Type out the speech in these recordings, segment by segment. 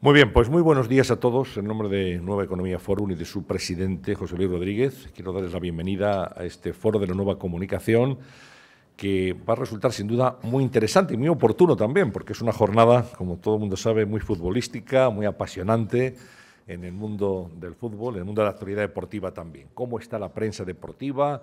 Muy bien, pues muy buenos días a todos. En nombre de Nueva Economía Forum y de su presidente, José Luis Rodríguez, quiero darles la bienvenida a este foro de la nueva comunicación, que va a resultar sin duda muy interesante y muy oportuno también, porque es una jornada, como todo el mundo sabe, muy futbolística, muy apasionante en el mundo del fútbol, en el mundo de la actualidad deportiva también. ¿Cómo está la prensa deportiva?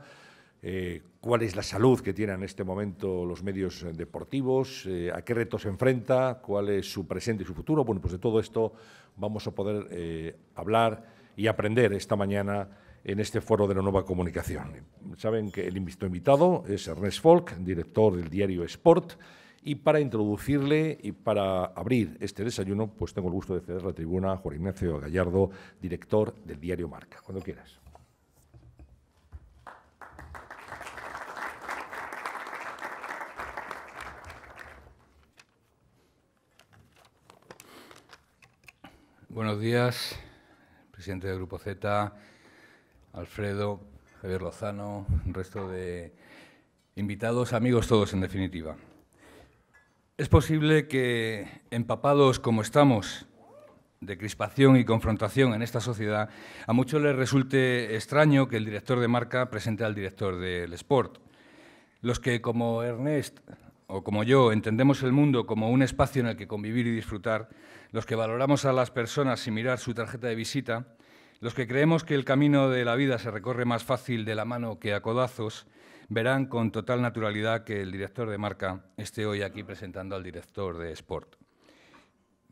¿Cuál es la salud que tienen en este momento los medios deportivos? ¿A qué retos se enfrenta? ¿Cuál es su presente y su futuro? Bueno, pues de todo esto vamos a poder hablar y aprender esta mañana en este foro de la nueva comunicación. Saben que el invitado es Ernest Folk, director del diario Sport, y para introducirle y para abrir este desayuno, pues tengo el gusto de ceder la tribuna a Juan Ignacio Gallardo, director del diario Marca. Cuando quieras. Buenos días, presidente del Grupo Z, Alfredo, Javier Lozano, el resto de invitados, amigos todos en definitiva. Es posible que, empapados como estamos de crispación y confrontación en esta sociedad, a muchos les resulte extraño que el director de Marca presente al director del Sport. Los que, como Ernest o como yo, entendemos el mundo como un espacio en el que convivir y disfrutar, los que valoramos a las personas sin mirar su tarjeta de visita, los que creemos que el camino de la vida se recorre más fácil de la mano que a codazos, verán con total naturalidad que el director de Marca esté hoy aquí presentando al director de Sport.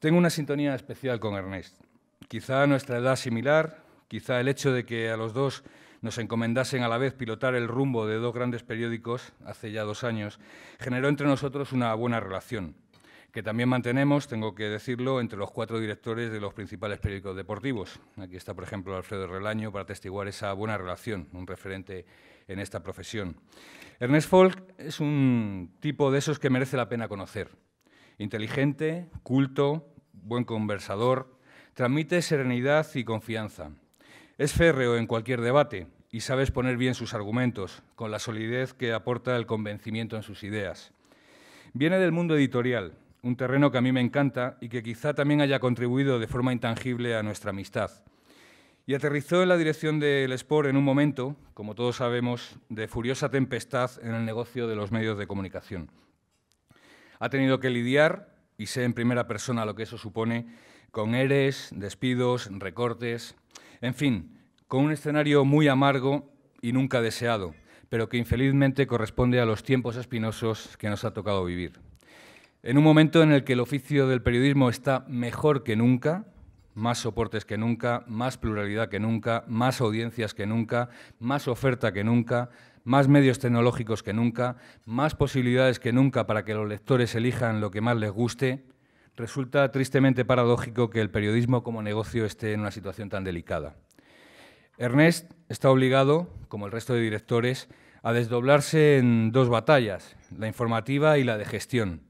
Tengo una sintonía especial con Ernest. Quizá nuestra edad similar, quizá el hecho de que a los dos nos encomendasen a la vez pilotar el rumbo de dos grandes periódicos, hace ya 2 años, generó entre nosotros una buena relación, que también mantenemos, tengo que decirlo, entre los 4 directores de los principales periódicos deportivos. Aquí está, por ejemplo, Alfredo Relaño para atestiguar esa buena relación, un referente en esta profesión. Ernest Folk es un tipo de esos que merece la pena conocer. Inteligente, culto, buen conversador, transmite serenidad y confianza. Es férreo en cualquier debate y sabe exponer bien sus argumentos, con la solidez que aporta el convencimiento en sus ideas. Viene del mundo editorial, un terreno que a mí me encanta y que quizá también haya contribuido de forma intangible a nuestra amistad. Y aterrizó en la dirección del Sport en un momento, como todos sabemos, de furiosa tempestad en el negocio de los medios de comunicación. Ha tenido que lidiar, y sé en primera persona lo que eso supone, con ERES, despidos, recortes, en fin, con un escenario muy amargo y nunca deseado, pero que infelizmente corresponde a los tiempos espinosos que nos ha tocado vivir. En un momento en el que el oficio del periodismo está mejor que nunca, más soportes que nunca, más pluralidad que nunca, más audiencias que nunca, más oferta que nunca, más medios tecnológicos que nunca, más posibilidades que nunca para que los lectores elijan lo que más les guste, resulta tristemente paradójico que el periodismo como negocio esté en una situación tan delicada. Ernest está obligado, como el resto de directores, a desdoblarse en 2 batallas, la informativa y la de gestión,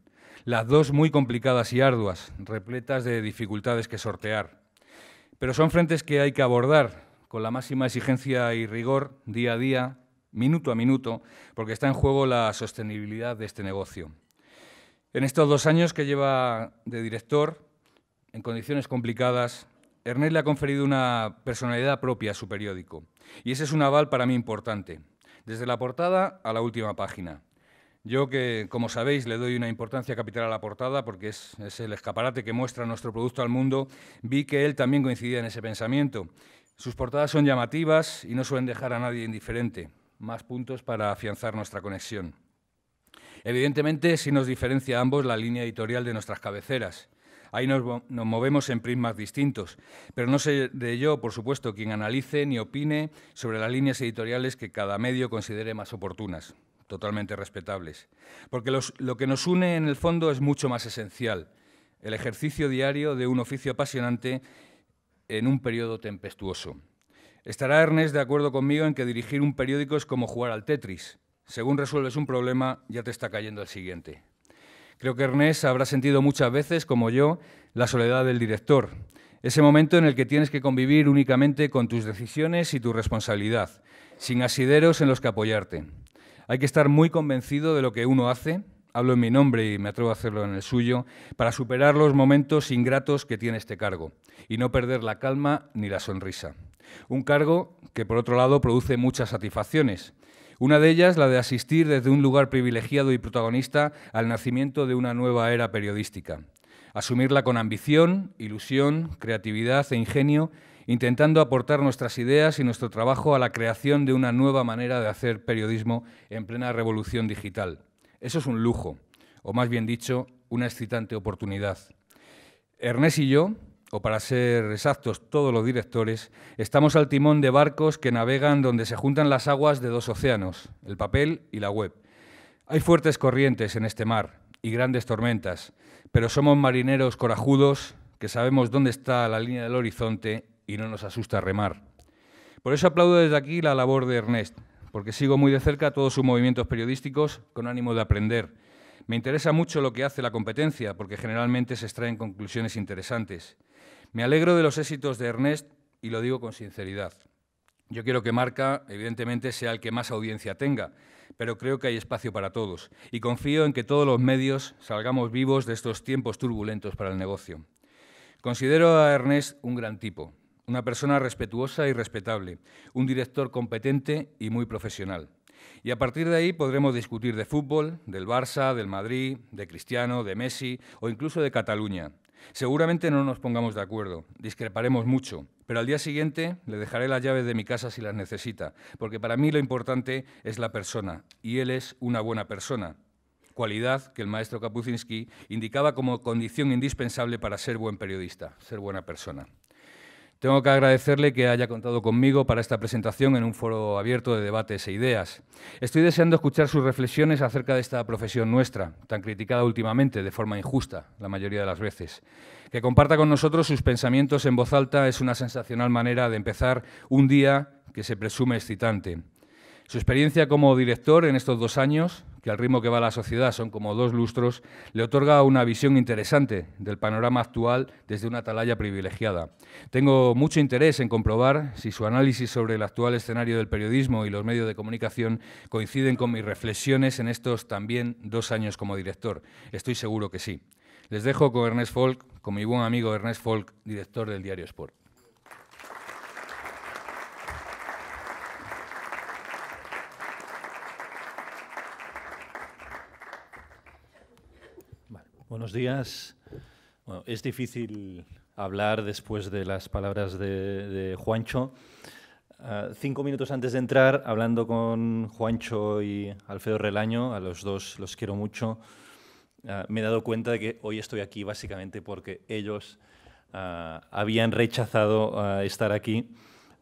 las 2 muy complicadas y arduas, repletas de dificultades que sortear. Pero son frentes que hay que abordar con la máxima exigencia y rigor, día a día, minuto a minuto, porque está en juego la sostenibilidad de este negocio. En estos 2 años que lleva de director, en condiciones complicadas, Ernest le ha conferido una personalidad propia a su periódico. Y ese es un aval para mí importante, desde la portada a la última página. Yo que, como sabéis, le doy una importancia capital a la portada porque es el escaparate que muestra nuestro producto al mundo, vi que él también coincidía en ese pensamiento. Sus portadas son llamativas y no suelen dejar a nadie indiferente. Más puntos para afianzar nuestra conexión. Evidentemente, sí nos diferencia a ambos la línea editorial de nuestras cabeceras. Ahí nos movemos en prismas distintos, pero no seré yo, por supuesto, quien analice ni opine sobre las líneas editoriales que cada medio considere más oportunas, totalmente respetables. Porque lo que nos une en el fondo es mucho más esencial, el ejercicio diario de un oficio apasionante en un periodo tempestuoso. Estará Ernest de acuerdo conmigo en que dirigir un periódico es como jugar al Tetris. Según resuelves un problema, ya te está cayendo el siguiente. Creo que Ernest habrá sentido muchas veces, como yo, la soledad del director. Ese momento en el que tienes que convivir únicamente con tus decisiones y tu responsabilidad, sin asideros en los que apoyarte. Hay que estar muy convencido de lo que uno hace, hablo en mi nombre y me atrevo a hacerlo en el suyo, para superar los momentos ingratos que tiene este cargo y no perder la calma ni la sonrisa. Un cargo que, por otro lado, produce muchas satisfacciones. Una de ellas, la de asistir desde un lugar privilegiado y protagonista al nacimiento de una nueva era periodística. Asumirla con ambición, ilusión, creatividad e ingenio, intentando aportar nuestras ideas y nuestro trabajo a la creación de una nueva manera de hacer periodismo en plena revolución digital. Eso es un lujo, o más bien dicho, una excitante oportunidad. Ernest y yo, o para ser exactos, todos los directores, estamos al timón de barcos que navegan donde se juntan las aguas de dos océanos, el papel y la web. Hay fuertes corrientes en este mar y grandes tormentas, pero somos marineros corajudos que sabemos dónde está la línea del horizonte y no nos asusta remar. Por eso aplaudo desde aquí la labor de Ernest, porque sigo muy de cerca todos sus movimientos periodísticos con ánimo de aprender. Me interesa mucho lo que hace la competencia, porque generalmente se extraen conclusiones interesantes. Me alegro de los éxitos de Ernest y lo digo con sinceridad. Yo quiero que Marca, evidentemente, sea el que más audiencia tenga, pero creo que hay espacio para todos y confío en que todos los medios salgamos vivos de estos tiempos turbulentos para el negocio. Considero a Ernest un gran tipo, una persona respetuosa y respetable, un director competente y muy profesional. Y a partir de ahí podremos discutir de fútbol, del Barça, del Madrid, de Cristiano, de Messi o incluso de Cataluña. Seguramente no nos pongamos de acuerdo, discreparemos mucho, pero al día siguiente le dejaré las llaves de mi casa si las necesita, porque para mí lo importante es la persona, y él es una buena persona, cualidad que el maestro Kapuscinski indicaba como condición indispensable para ser buen periodista, ser buena persona. Tengo que agradecerle que haya contado conmigo para esta presentación en un foro abierto de debates e ideas. Estoy deseando escuchar sus reflexiones acerca de esta profesión nuestra, tan criticada últimamente, de forma injusta, la mayoría de las veces. Que comparta con nosotros sus pensamientos en voz alta es una sensacional manera de empezar un día que se presume excitante. Su experiencia como director en estos 2 años, que al ritmo que va la sociedad son como 2 lustros, le otorga una visión interesante del panorama actual desde una atalaya privilegiada. Tengo mucho interés en comprobar si su análisis sobre el actual escenario del periodismo y los medios de comunicación coinciden con mis reflexiones en estos también 2 años como director. Estoy seguro que sí. Les dejo con Ernest Folk, con mi buen amigo Ernest Folk, director del diario Sport. Buenos días. Bueno, es difícil hablar después de las palabras de Juancho. 5 minutos antes de entrar, hablando con Juancho y Alfredo Relaño, a los dos los quiero mucho, me he dado cuenta de que hoy estoy aquí básicamente porque ellos habían rechazado estar aquí,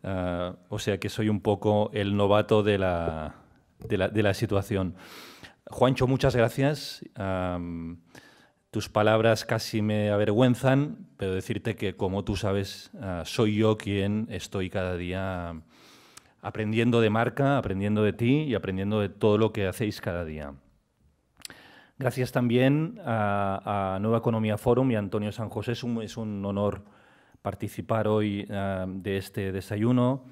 o sea que soy un poco el novato de la situación. Juancho, muchas gracias. Tus palabras casi me avergüenzan, pero decirte que, como tú sabes, soy yo quien estoy cada día aprendiendo de Marca, aprendiendo de ti y aprendiendo de todo lo que hacéis cada día. Gracias también a Nueva Economía Forum y a Antonio San José. Es un honor participar hoy de este desayuno.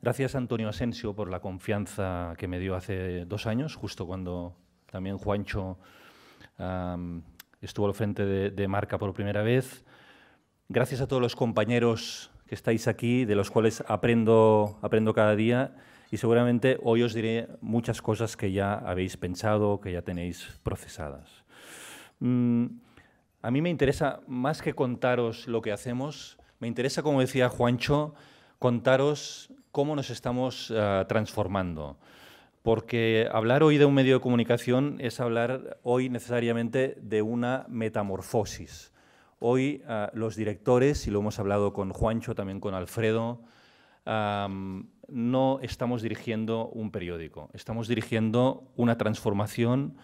Gracias a Antonio Asensio por la confianza que me dio hace 2 años, justo cuando también Juancho estuvo al frente de Marca por primera vez. Gracias a todos los compañeros que estáis aquí, de los cuales aprendo cada día, y seguramente hoy os diré muchas cosas que ya habéis pensado, que ya tenéis procesadas. A mí me interesa, más que contaros lo que hacemos, me interesa, como decía Juancho, contaros cómo nos estamos transformando. Porque hablar hoy de un medio de comunicación es hablar hoy necesariamente de una metamorfosis. Hoy los directores, y lo hemos hablado con Juancho, también con Alfredo, no estamos dirigiendo un periódico, estamos dirigiendo una transformación,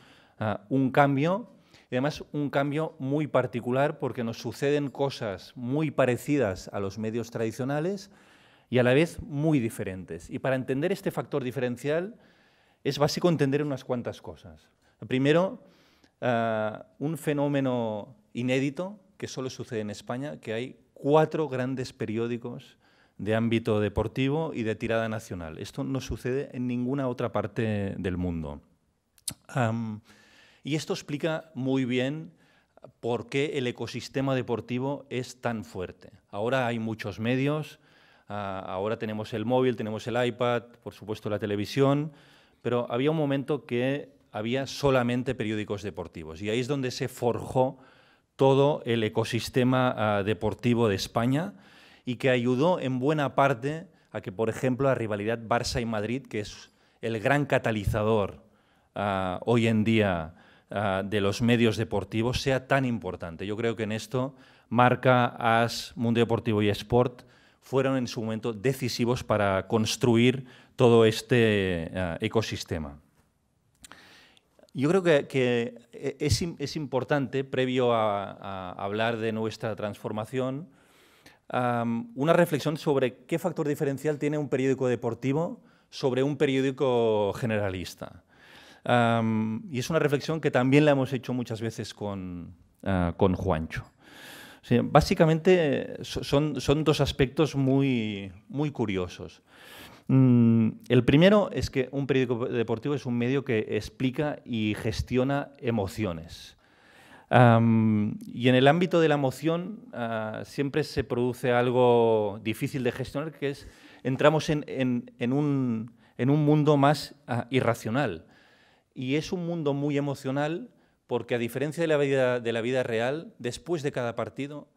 un cambio, y además un cambio muy particular porque nos suceden cosas muy parecidas a los medios tradicionales y a la vez muy diferentes. Y para entender este factor diferencial, es básico entender unas cuantas cosas. Primero, un fenómeno inédito que solo sucede en España, que hay 4 grandes periódicos de ámbito deportivo y de tirada nacional. Esto no sucede en ninguna otra parte del mundo. Y esto explica muy bien por qué el ecosistema deportivo es tan fuerte. Ahora hay muchos medios, ahora tenemos el móvil, tenemos el iPad, por supuesto la televisión, pero había un momento que había solamente periódicos deportivos y ahí es donde se forjó todo el ecosistema deportivo de España y que ayudó en buena parte a que, por ejemplo, la rivalidad Barça y Madrid, que es el gran catalizador hoy en día de los medios deportivos, sea tan importante. Yo creo que en esto Marca, AS, Mundo Deportivo y Sport fueron en su momento decisivos para construir todo este ecosistema. Yo creo que es importante, previo a hablar de nuestra transformación, una reflexión sobre qué factor diferencial tiene un periódico deportivo sobre un periódico generalista. Y es una reflexión que también la hemos hecho muchas veces con Juancho. O sea, básicamente son dos aspectos muy curiosos. El primero es que un periódico deportivo es un medio que explica y gestiona emociones. Y en el ámbito de la emoción siempre se produce algo difícil de gestionar, que es entramos en un mundo más irracional. Y es un mundo muy emocional porque, a diferencia de la vida real, después de cada partido,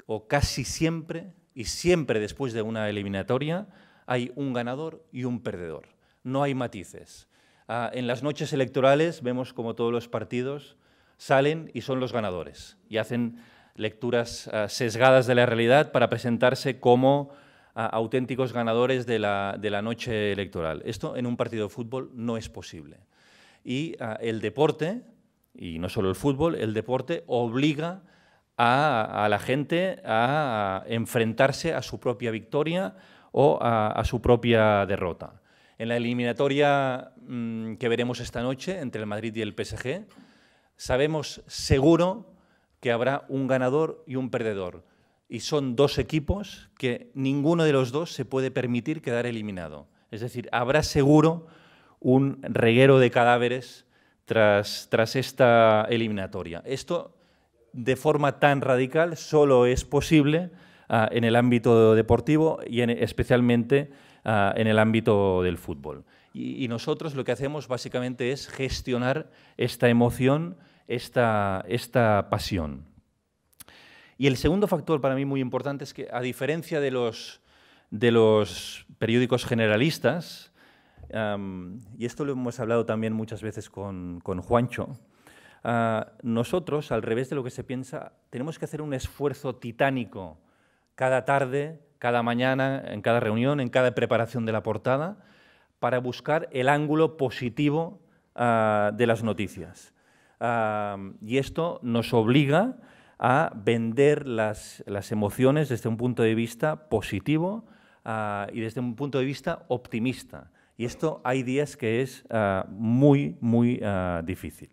o casi siempre, y siempre después de una eliminatoria, hay un ganador y un perdedor. No hay matices. En las noches electorales vemos como todos los partidos salen y son los ganadores y hacen lecturas sesgadas de la realidad para presentarse como auténticos ganadores de la noche electoral. Esto en un partido de fútbol no es posible. Y el deporte, y no solo el fútbol, el deporte obliga a la gente a enfrentarse a su propia victoria o a su propia derrota. En la eliminatoria que veremos esta noche entre el Madrid y el PSG, sabemos seguro que habrá un ganador y un perdedor. Y son dos equipos que ninguno de los dos se puede permitir quedar eliminado. Es decir, habrá seguro un reguero de cadáveres tras esta eliminatoria. Esto, de forma tan radical, solo es posible en el ámbito deportivo y especialmente en el ámbito del fútbol. Y nosotros lo que hacemos básicamente es gestionar esta emoción, esta pasión. Y el segundo factor para mí muy importante es que, a diferencia de los periódicos generalistas, y esto lo hemos hablado también muchas veces con Juancho, nosotros, al revés de lo que se piensa, tenemos que hacer un esfuerzo titánico cada tarde, cada mañana, en cada reunión, en cada preparación de la portada, para buscar el ángulo positivo de las noticias. Y esto nos obliga a vender las emociones desde un punto de vista positivo y desde un punto de vista optimista. Y esto hay días que es muy difícil.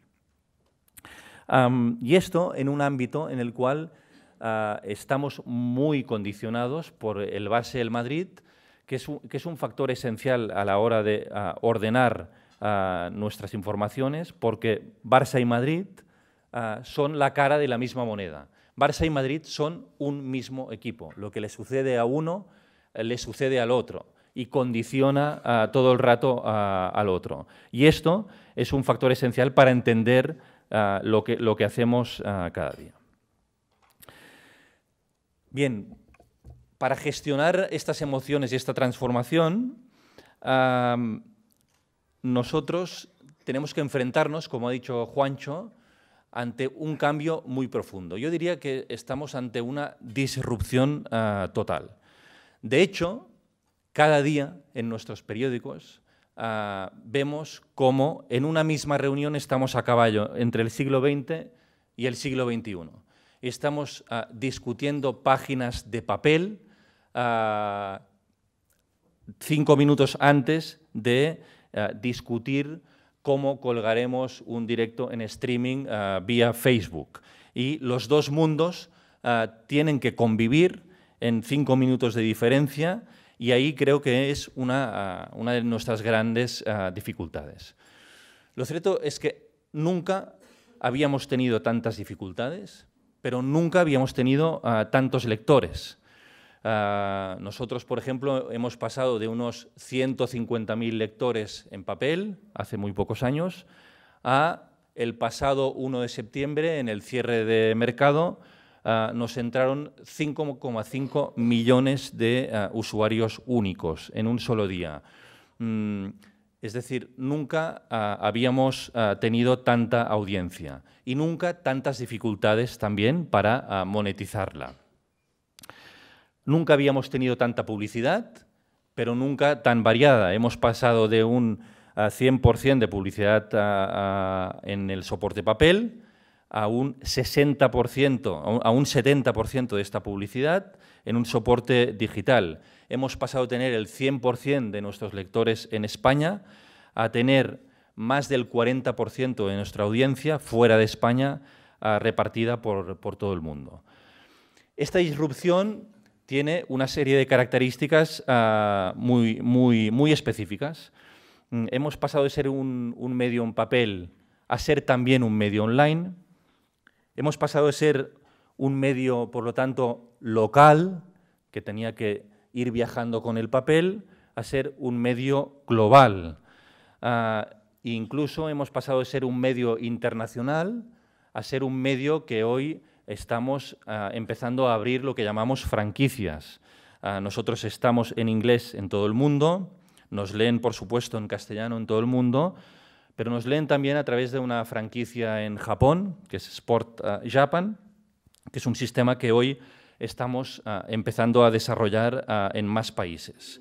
Y esto en un ámbito en el cual estamos muy condicionados por el Barça y el Madrid, que es un factor esencial a la hora de ordenar nuestras informaciones, porque Barça y Madrid son la cara de la misma moneda. Barça y Madrid son un mismo equipo. Lo que le sucede a uno le sucede al otro y condiciona todo el rato al otro. Y esto es un factor esencial para entender lo que hacemos cada día. Bien, para gestionar estas emociones y esta transformación, nosotros tenemos que enfrentarnos, como ha dicho Juancho, ante un cambio muy profundo. Yo diría que estamos ante una disrupción total. De hecho, cada día en nuestros periódicos vemos cómo en una misma reunión estamos a caballo entre el siglo XX y el siglo XXI. Estamos discutiendo páginas de papel 5 minutos antes de discutir cómo colgaremos un directo en streaming vía Facebook. Y los dos mundos tienen que convivir en 5 minutos de diferencia, y ahí creo que es una de nuestras grandes dificultades. Lo cierto es que nunca habíamos tenido tantas dificultades, pero nunca habíamos tenido tantos lectores. Nosotros, por ejemplo, hemos pasado de unos 150.000 lectores en papel, hace muy pocos años, a el pasado 1 de septiembre, en el cierre de mercado, nos entraron 5,5 millones de usuarios únicos en un solo día. Es decir, nunca habíamos tenido tanta audiencia y nunca tantas dificultades también para monetizarla. Nunca habíamos tenido tanta publicidad, pero nunca tan variada. Hemos pasado de un 100% de publicidad en el soporte papel a un 60%, a un 70% de esta publicidad en un soporte digital. Hemos pasado de tener el 100% de nuestros lectores en España a tener más del 40% de nuestra audiencia fuera de España, repartida por todo el mundo. Esta disrupción tiene una serie de características muy específicas. Hemos pasado de ser un medio en papel a ser también un medio online. Hemos pasado de ser un medio, por lo tanto, local, que tenía que ir viajando con el papel, a ser un medio global. Incluso hemos pasado de ser un medio internacional a ser un medio que hoy estamos empezando a abrir lo que llamamos franquicias. Nosotros estamos en inglés en todo el mundo, nos leen, por supuesto, en castellano en todo el mundo, pero nos leen también a través de una franquicia en Japón, que es Sport Japan, que es un sistema que hoy estamos empezando a desarrollar en más países.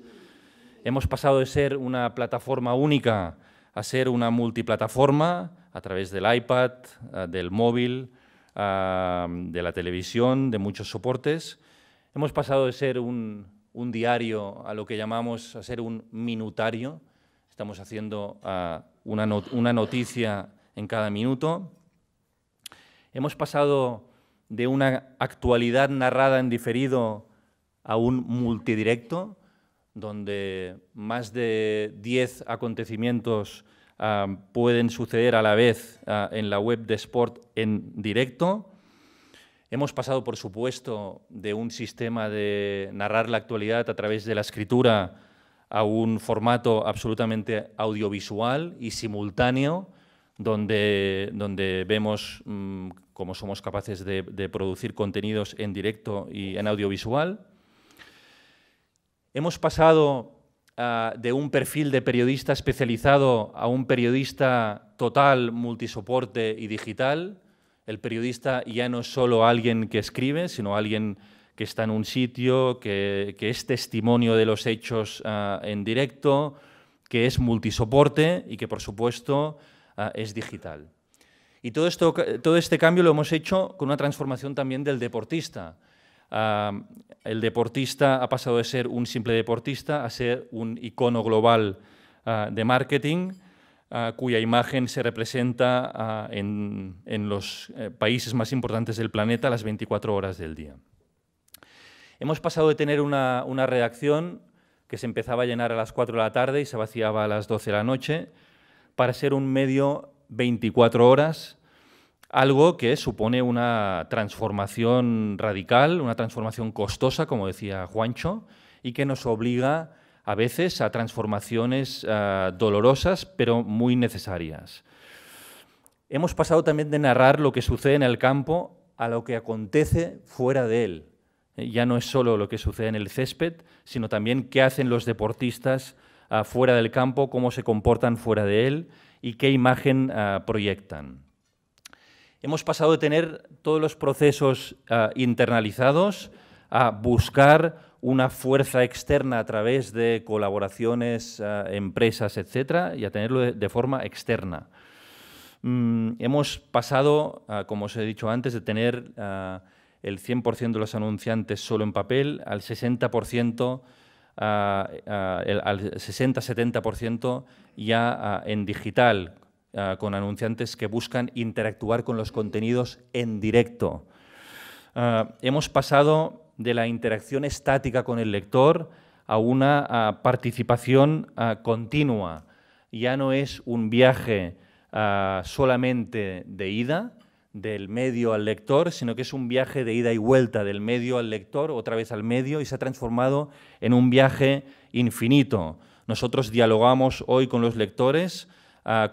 Hemos pasado de ser una plataforma única a ser una multiplataforma a través del iPad, del móvil, de la televisión, de muchos soportes. Hemos pasado de ser un diario a lo que llamamos a ser un minutario. Estamos haciendo una noticia en cada minuto. Hemos pasado de una actualidad narrada en diferido a un multidirecto, donde más de 10 acontecimientos pueden suceder a la vez en la web de Sport en directo. Hemos pasado, por supuesto, de un sistema de narrar la actualidad a través de la escritura a un formato absolutamente audiovisual y simultáneo, donde vemos cómo somos capaces de producir contenidos en directo y en audiovisual. Hemos pasado de un perfil de periodista especializado a un periodista total, multisoporte y digital. El periodista ya no es solo alguien que escribe, sino alguien que está en un sitio, que es testimonio de los hechos en directo, que es multisoporte y que, por supuesto, es digital. Y todo este cambio lo hemos hecho con una transformación también del deportista. El deportista ha pasado de ser un simple deportista a ser un icono global de marketing, cuya imagen se representa en los países más importantes del planeta las 24 horas del día. Hemos pasado de tener una redacción que se empezaba a llenar a las 4 de la tarde y se vaciaba a las 12 de la noche, para ser un medio 24 horas, algo que supone una transformación radical, una transformación costosa, como decía Juancho, y que nos obliga a veces a transformaciones dolorosas, pero muy necesarias. Hemos pasado también de narrar lo que sucede en el campo a lo que acontece fuera de él. Ya no es solo lo que sucede en el césped, sino también qué hacen los deportistas fuera del campo, cómo se comportan fuera de él y qué imagen proyectan. Hemos pasado de tener todos los procesos internalizados a buscar una fuerza externa a través de colaboraciones, empresas, etcétera, y a tenerlo de forma externa. Hemos pasado, como os he dicho antes, de tener el 100% de los anunciantes solo en papel al 60%, al 60-70% ya en digital, con anunciantes que buscan interactuar con los contenidos en directo. Hemos pasado de la interacción estática con el lector a una participación continua. Ya no es un viaje solamente de ida, del medio al lector, sino que es un viaje de ida y vuelta, del medio al lector, otra vez al medio, y se ha transformado en un viaje infinito. Nosotros dialogamos hoy con los lectores,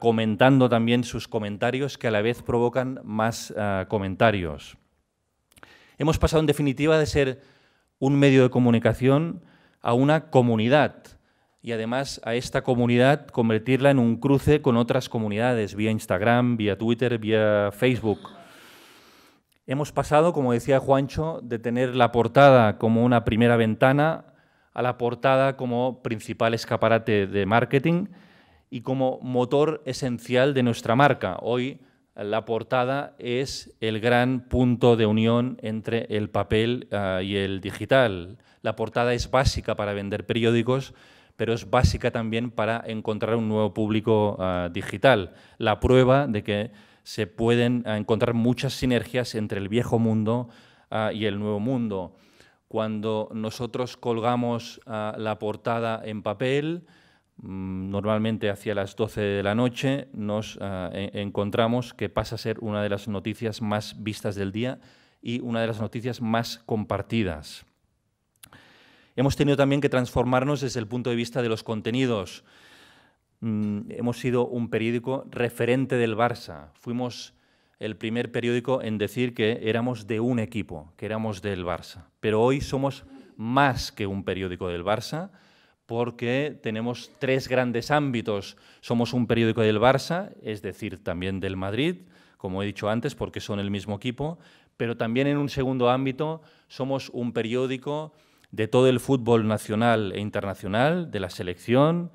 comentando también sus comentarios, que a la vez provocan más comentarios. Hemos pasado, en definitiva, de ser un medio de comunicación a una comunidad, y además a esta comunidad convertirla en un cruce con otras comunidades, vía Instagram, vía Twitter, vía Facebook. Hemos pasado, como decía Juancho, de tener la portada como una primera ventana a la portada como principal escaparate de marketing y como motor esencial de nuestra marca. Hoy la portada es el gran punto de unión entre el papel y el digital. La portada es básica para vender periódicos, pero es básica también para encontrar un nuevo público digital. La prueba de que se pueden encontrar muchas sinergias entre el viejo mundo y el nuevo mundo. Cuando nosotros colgamos la portada en papel, normalmente hacia las 12 de la noche, nos encontramos que pasa a ser una de las noticias más vistas del día y una de las noticias más compartidas. Hemos tenido también que transformarnos desde el punto de vista de los contenidos. Hemos sido un periódico referente del Barça. Fuimos el primer periódico en decir que éramos de un equipo, que éramos del Barça. Pero hoy somos más que un periódico del Barça porque tenemos tres grandes ámbitos. Somos un periódico del Barça, es decir, también del Madrid, como he dicho antes, porque son el mismo equipo, pero también en un segundo ámbito somos un periódico de todo el fútbol nacional e internacional, de la selección,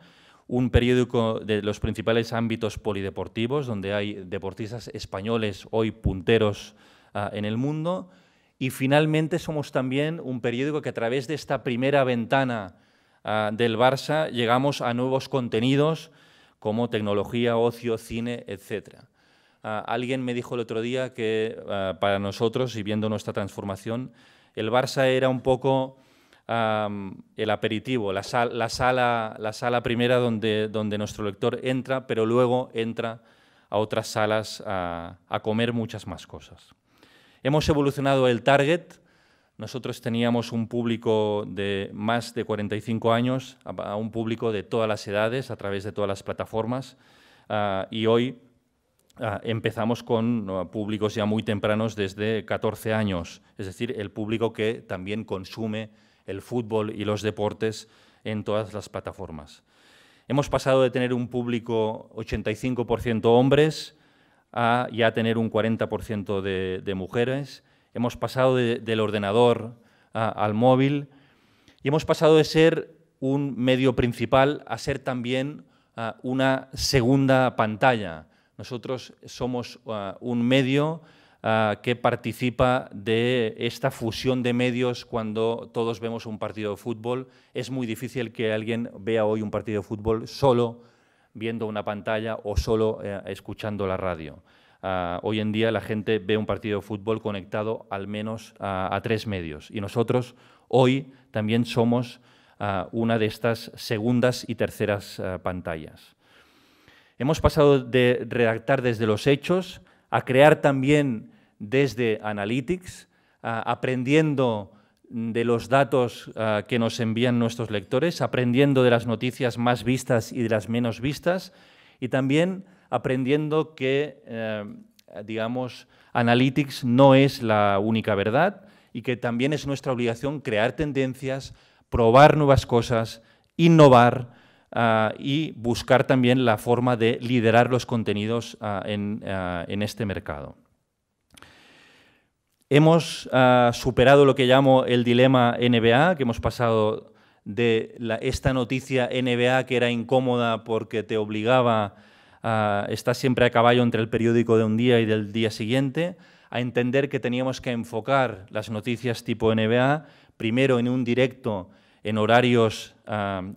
un periódico de los principales ámbitos polideportivos, donde hay deportistas españoles hoy punteros en el mundo, y finalmente somos también un periódico que a través de esta primera ventana del Barça llegamos a nuevos contenidos como tecnología, ocio, cine, etc. Alguien me dijo el otro día que para nosotros, y viendo nuestra transformación, el Barça era un poco el aperitivo, la sala primera donde nuestro lector entra, pero luego entra a otras salas a comer muchas más cosas. Hemos evolucionado el target. Nosotros teníamos un público de más de 45 años, a un público de todas las edades, a través de todas las plataformas, y hoy empezamos con públicos ya muy tempranos, desde 14 años, es decir, el público que también consume el fútbol y los deportes en todas las plataformas. Hemos pasado de tener un público 85% hombres a ya tener un 40% de mujeres. Hemos pasado del ordenador al móvil y hemos pasado de ser un medio principal a ser también una segunda pantalla. Nosotros somos un medio que participa de esta fusión de medios. Cuando todos vemos un partido de fútbol, es muy difícil que alguien vea hoy un partido de fútbol solo viendo una pantalla o solo escuchando la radio. Hoy en día la gente ve un partido de fútbol conectado al menos a 3 medios, y nosotros hoy también somos una de estas segundas y terceras pantallas. Hemos pasado de redactar desde los hechos a crear también desde Analytics, aprendiendo de los datos que nos envían nuestros lectores, aprendiendo de las noticias más vistas y de las menos vistas, y también aprendiendo que, digamos, Analytics no es la única verdad y que también es nuestra obligación crear tendencias, probar nuevas cosas, innovar y buscar también la forma de liderar los contenidos en este mercado. Hemos superado lo que llamo el dilema NBA, que hemos pasado de esta noticia NBA que era incómoda porque te obligaba a estar siempre a caballo entre el periódico de un día y del día siguiente, a entender que teníamos que enfocar las noticias tipo NBA, primero en un directo en horarios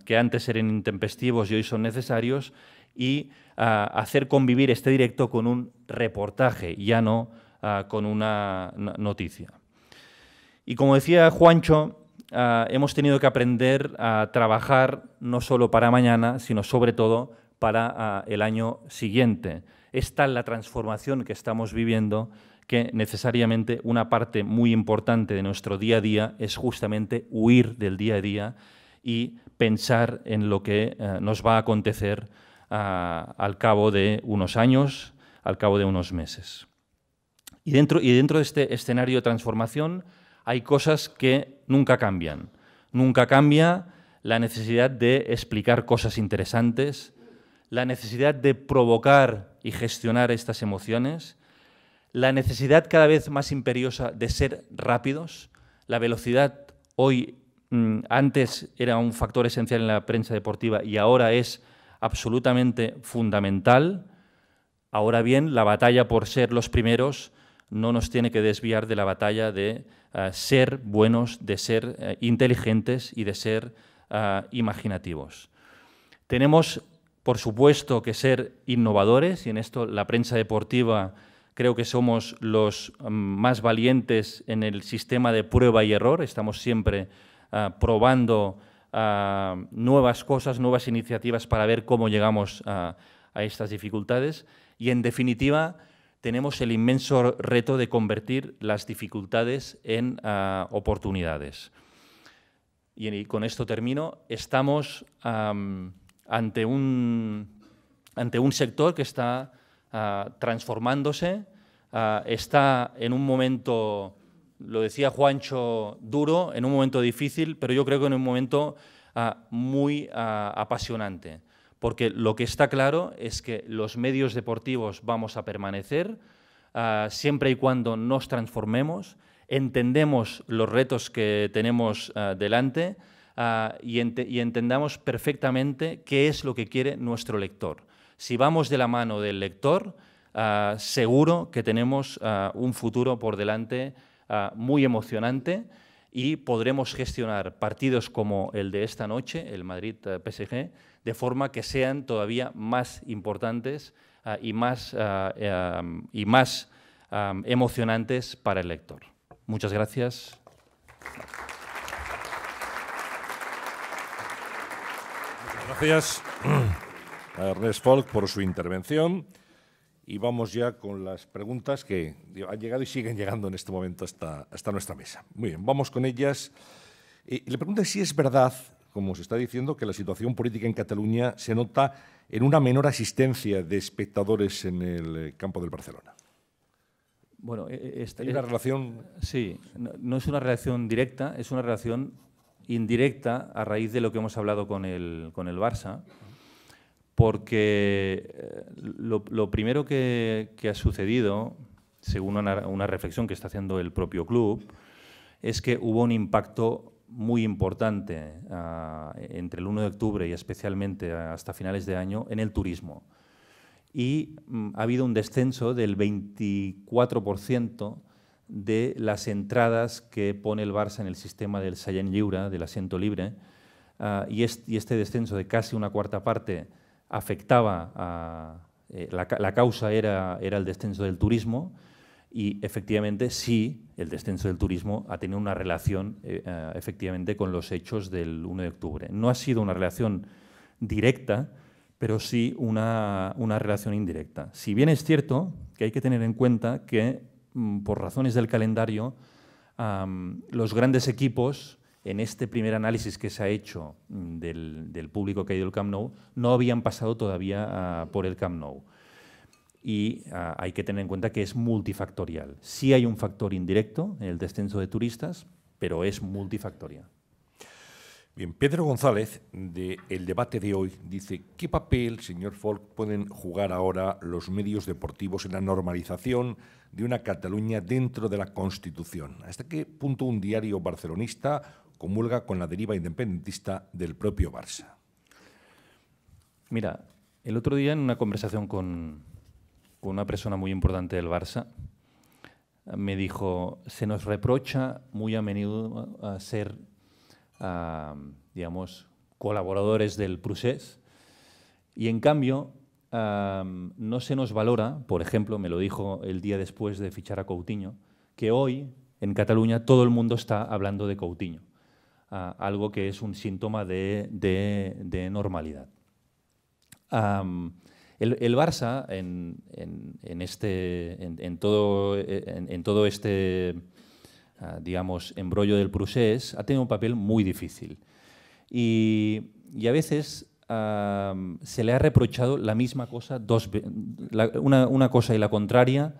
que antes eran intempestivos y hoy son necesarios, y hacer convivir este directo con un reportaje, ya no con una noticia. Y como decía Juancho, hemos tenido que aprender a trabajar no solo para mañana, sino sobre todo para el año siguiente. es tal la transformación que estamos viviendo que necesariamente una parte muy importante de nuestro día a día es justamente huir del día a día y pensar en lo que nos va a acontecer al cabo de unos años, al cabo de unos meses. Y dentro de este escenario de transformación hay cosas que nunca cambian. Nunca cambia la necesidad de explicar cosas interesantes, la necesidad de provocar y gestionar estas emociones, la necesidad cada vez más imperiosa de ser rápidos. La velocidad hoy, antes era un factor esencial en la prensa deportiva y ahora es absolutamente fundamental. Ahora bien, la batalla por ser los primeros no nos tiene que desviar de la batalla de ser buenos, de ser inteligentes y de ser imaginativos. Tenemos, por supuesto, que ser innovadores, y en esto la prensa deportiva creo que somos los más valientes en el sistema de prueba y error. Estamos siempre probando nuevas cosas, nuevas iniciativas para ver cómo llegamos a estas dificultades. Y, en definitiva, tenemos el inmenso reto de convertir las dificultades en oportunidades. Y con esto termino. Estamos ante un sector que está transformándose, está en un momento, lo decía Juancho, duro, en un momento difícil, pero yo creo que en un momento muy apasionante, porque lo que está claro es que los medios deportivos vamos a permanecer siempre y cuando nos transformemos, entendemos los retos que tenemos delante y entendamos perfectamente qué es lo que quiere nuestro lector. Si vamos de la mano del lector, seguro que tenemos un futuro por delante muy emocionante y podremos gestionar partidos como el de esta noche, el Madrid-PSG, de forma que sean todavía más importantes y más emocionantes para el lector. Muchas gracias. Gracias a Ernest Folch por su intervención. Y vamos ya con las preguntas que han llegado y siguen llegando en este momento hasta nuestra mesa. Muy bien, vamos con ellas. Le pregunto si es verdad, como se está diciendo, que la situación política en Cataluña se nota en una menor asistencia de espectadores en el campo del Barcelona. Bueno, ¿Hay una relación? Sí, no es una relación directa, es una relación indirecta a raíz de lo que hemos hablado con el Barça, porque lo primero que ha sucedido, según una reflexión que está haciendo el propio club, es que hubo un impacto muy importante entre el 1 de octubre y especialmente hasta finales de año en el turismo. Y ha habido un descenso del 24% de las entradas que pone el Barça en el sistema del seient lliure, del asiento libre, y este descenso de casi una cuarta parte afectaba la causa era el descenso del turismo, y efectivamente sí, el descenso del turismo ha tenido una relación efectivamente con los hechos del 1 de octubre. No ha sido una relación directa, pero sí una relación indirecta. Si bien es cierto que hay que tener en cuenta que, por razones del calendario, los grandes equipos, en este primer análisis que se ha hecho del público que ha ido al Camp Nou, no habían pasado todavía por el Camp Nou. Y hay que tener en cuenta que es multifactorial. Sí hay un factor indirecto en el descenso de turistas, pero es multifactorial. Bien, Pedro González, del debate de hoy, dice: ¿qué papel, señor Folch, pueden jugar ahora los medios deportivos en la normalización de una Cataluña dentro de la Constitución? ¿Hasta qué punto un diario barcelonista comulga con la deriva independentista del propio Barça? Mira, el otro día en una conversación con una persona muy importante del Barça, me dijo: se nos reprocha muy a menudo ser digamos, colaboradores del procés, y en cambio no se nos valora, por ejemplo, me lo dijo el día después de fichar a Coutinho, que hoy en Cataluña todo el mundo está hablando de Coutinho, algo que es un síntoma de normalidad. El Barça, en todo este, digamos, embrollo del procés, ha tenido un papel muy difícil. Y a veces se le ha reprochado la misma cosa, una cosa y la contraria,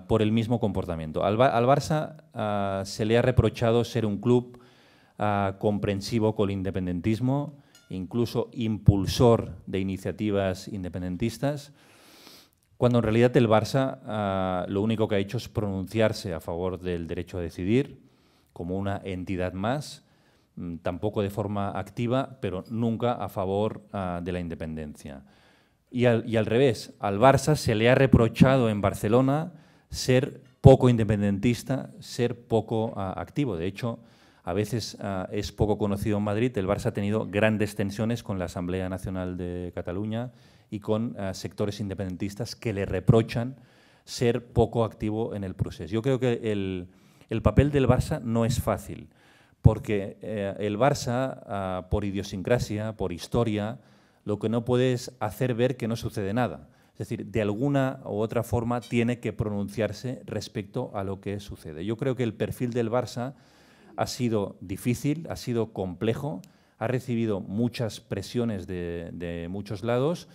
por el mismo comportamiento. Al Barça se le ha reprochado ser un club comprensivo con el independentismo, incluso impulsor de iniciativas independentistas, cuando en realidad el Barça lo único que ha hecho es pronunciarse a favor del derecho a decidir como una entidad más, tampoco de forma activa, pero nunca a favor de la independencia. Y al revés, al Barça se le ha reprochado en Barcelona ser poco independentista, ser poco activo. De hecho, a veces es poco conocido en Madrid, el Barça ha tenido grandes tensiones con la Asamblea Nacional de Cataluña y con sectores independentistas que le reprochan ser poco activo en el proceso. Yo creo que el papel del Barça no es fácil, porque el Barça, por idiosincrasia, por historia, lo que no puede es hacer ver que no sucede nada. Es decir, de alguna u otra forma tiene que pronunciarse respecto a lo que sucede. Yo creo que el perfil del Barça ha sido difícil, ha sido complejo, ha recibido muchas presiones de muchos lados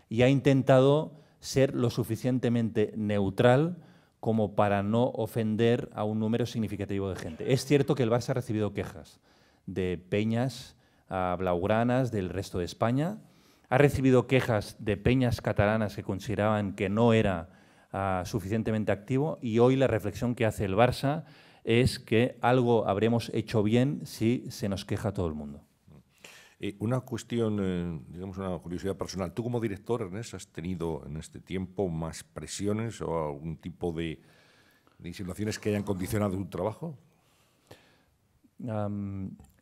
y ha intentado ser lo suficientemente neutral como para no ofender a un número significativo de gente. Es cierto que el Barça ha recibido quejas de peñas blaugranas del resto de España, ha recibido quejas de peñas catalanas que consideraban que no era suficientemente activo, y hoy la reflexión que hace el Barça es que algo habremos hecho bien si se nos queja todo el mundo. Una cuestión, digamos una curiosidad personal. ¿Tú como director, Ernest, has tenido en este tiempo más presiones o algún tipo de insinuaciones que hayan condicionado tu trabajo?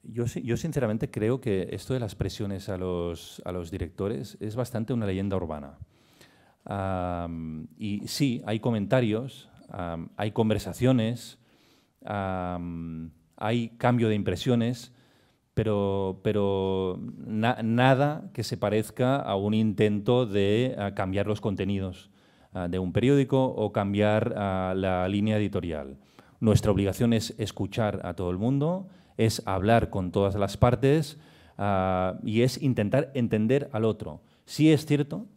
Yo sinceramente creo que esto de las presiones a los directores es bastante una leyenda urbana. Y sí, hay comentarios, hay conversaciones, hay cambio de impresiones, pero nada que se parezca a un intento de cambiar los contenidos de un periódico o cambiar la línea editorial. Nuestra obligación es escuchar a todo el mundo, es hablar con todas las partes y es intentar entender al otro. Sí es cierto,